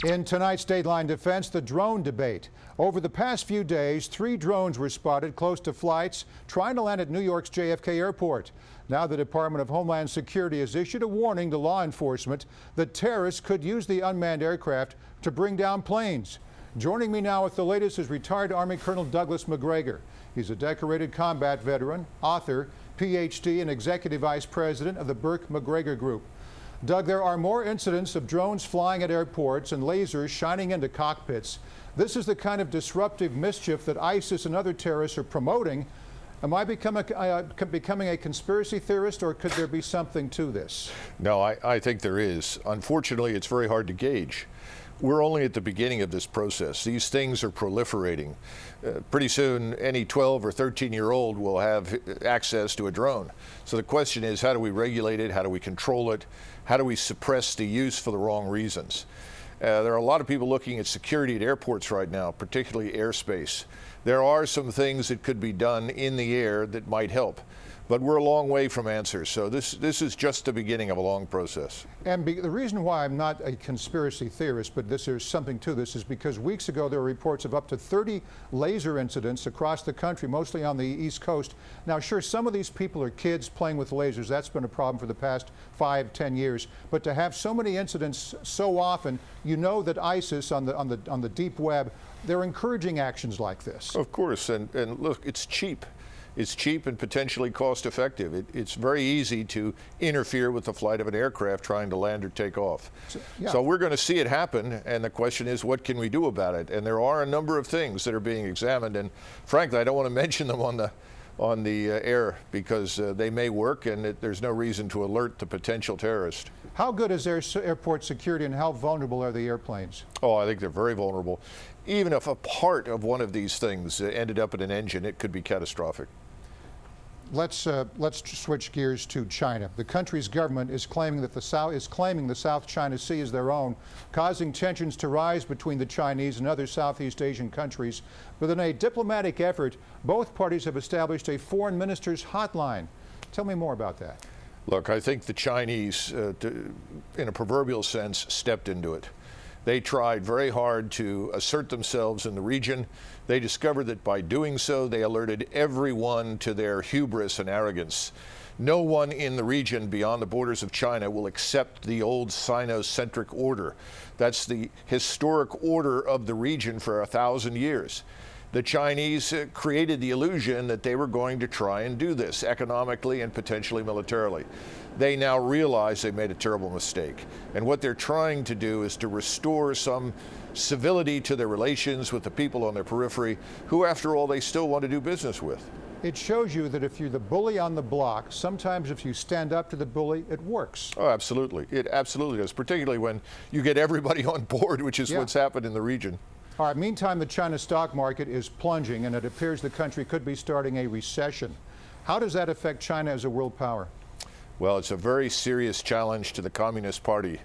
In tonight's Dateline Defense, the drone debate. Over the past few days, 3 drones were spotted close to flights trying to land at New York's JFK Airport. Now the Department of Homeland Security has issued a warning to law enforcement that terrorists could use the unmanned aircraft to bring down planes. Joining me now with the latest is retired Army Colonel Douglas Macgregor. He's a decorated combat veteran, author, PhD, and Executive Vice President of the Burke-McGregor Group. Doug, there are more incidents of drones flying at airports and lasers shining into cockpits. This is the kind of disruptive mischief that ISIS and other terrorists are promoting. Am I becoming a conspiracy theorist, or could there be something to this? No, I think there is. Unfortunately, it's very hard to gauge. We're only at the beginning of this process. These things are proliferating. Pretty soon, any 12 or 13-year-old will have access to a drone. So the question is, how do we regulate it? How do we control it? How do we suppress the use for the wrong reasons? There are a lot of people looking at security at airports right now, particularly airspace. There are some things that could be done in the air that might help. But we're a long way from answers, so this is just the beginning of a long process. And the reason why I'm not a conspiracy theorist, but there's something to this, is because weeks ago there were reports of up to 30 laser incidents across the country, mostly on the East Coast. Now, sure, some of these people are kids playing with lasers. That's been a problem for the past 5-10 years. But to have so many incidents so often, you know that ISIS on the deep web, they're encouraging actions like this. Of course, and look, it's cheap. It's cheap and potentially cost effective. It's very easy to interfere with the flight of an aircraft trying to land or take off. So we're going to see it happen, and the question is, what can we do about it? And there are a number of things that are being examined, and frankly, I don't want to mention them on the air because they may work, and there's no reason to alert the potential terrorist. How good is airport security, and how vulnerable are the airplanes? Oh, I think they're very vulnerable. Even if a part of one of these things ended up in an engine, it could be catastrophic. Let's switch gears to China. The country's government is claiming that the South China Sea is their own, causing tensions to rise between the Chinese and other Southeast Asian countries. But in a diplomatic effort, both parties have established a foreign ministers' hotline. Tell me more about that. Look, I think the Chinese, in a proverbial sense, stepped into it. They tried very hard to assert themselves in the region. They discovered that by doing so, they alerted everyone to their hubris and arrogance. No one in the region beyond the borders of China will accept the old Sino-centric order. That's the historic order of the region for 1,000 years. The Chinese created the illusion that they were going to try and do this economically and potentially militarily. They now realize they made a terrible mistake. And what they're trying to do is to restore some civility to their relations with the people on their periphery, who, after all, they still want to do business with. It shows you that if you're the bully on the block, sometimes if you stand up to the bully, it works. Oh, absolutely. It absolutely does, particularly when you get everybody on board, which is what's happened in the region. All right, meantime, the China stock market is plunging, and it appears the country could be starting a recession. How does that affect China as a world power? Well, it's a very serious challenge to the Communist Party.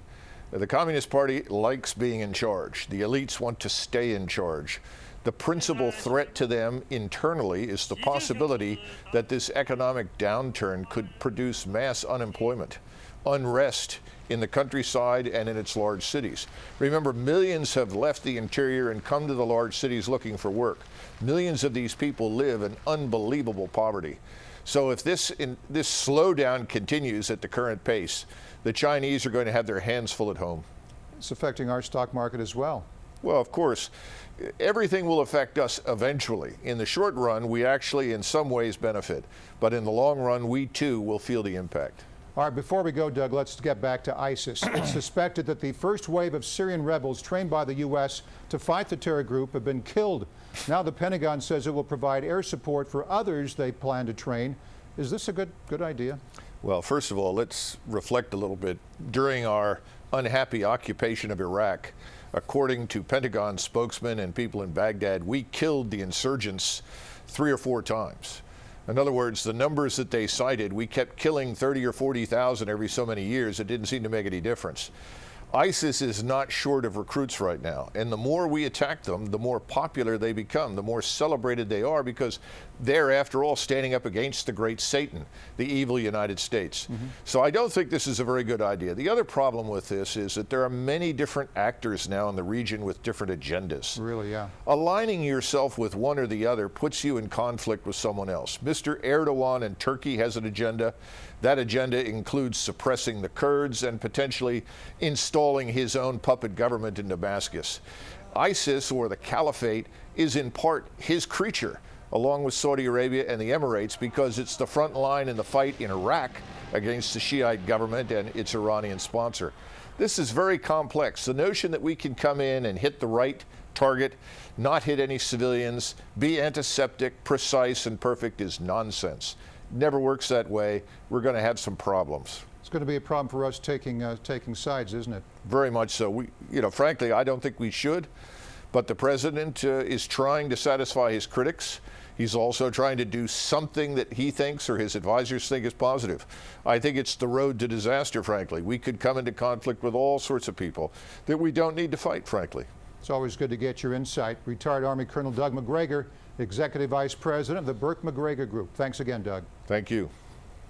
The Communist Party likes being in charge. The elites want to stay in charge. The principal threat to them internally is the possibility that this economic downturn could produce mass unemployment, unrest in the countryside and in its large cities. Remember, millions have left the interior and come to the large cities looking for work. Millions of these people live in unbelievable poverty. So if this slowdown continues at the current pace, the Chinese are going to have their hands full at home. It's affecting our stock market as well. Well, of course, everything will affect us eventually. In the short run, we actually in some ways benefit, but in the long run, we too will feel the impact. All right, before we go, Doug, let's get back to ISIS. It's suspected that the first wave of Syrian rebels trained by the U.S. to fight the terror group have been killed. Now the Pentagon says it will provide air support for others they plan to train. Is this a good idea? Well, first of all, let's reflect a little bit. During our unhappy occupation of Iraq, according to Pentagon spokesmen and people in Baghdad, we killed the insurgents 3 or 4 times. In other words, the numbers that they cited, we kept killing 30 or 40,000 every so many years. It didn't seem to make any difference. ISIS is not short of recruits right now, and the more we attack them, the more popular they become, the more celebrated they are, because they're, after all, standing up against the great Satan, the evil United States. So I don't think this is a very good idea. The other problem with this is that there are many different actors now in the region with different agendas. Really, yeah. Aligning yourself with one or the other puts you in conflict with someone else. Mr. Erdogan in Turkey has an agenda. That agenda includes suppressing the Kurds and potentially installing his own puppet government in Damascus. ISIS, or the Caliphate, is in part his creature, along with Saudi Arabia and the Emirates, because it's the front line in the fight in Iraq against the Shiite government and its Iranian sponsor. This is very complex. The notion that we can come in and hit the right target, not hit any civilians, be antiseptic, precise, and perfect is nonsense. Never works that way. We're going to have some problems. It's going to be a problem for us taking sides, isn't it? Very much so. Frankly, I don't think we should, but the president is trying to satisfy his critics. He's also trying to do something that he thinks or his advisors think is positive. I think it's the road to disaster, frankly. We could come into conflict with all sorts of people that we don't need to fight, frankly. It's always good to get your insight. Retired Army Colonel Doug Macgregor, Executive Vice President of the Burke Macgregor Group. Thanks again, Doug. Thank you.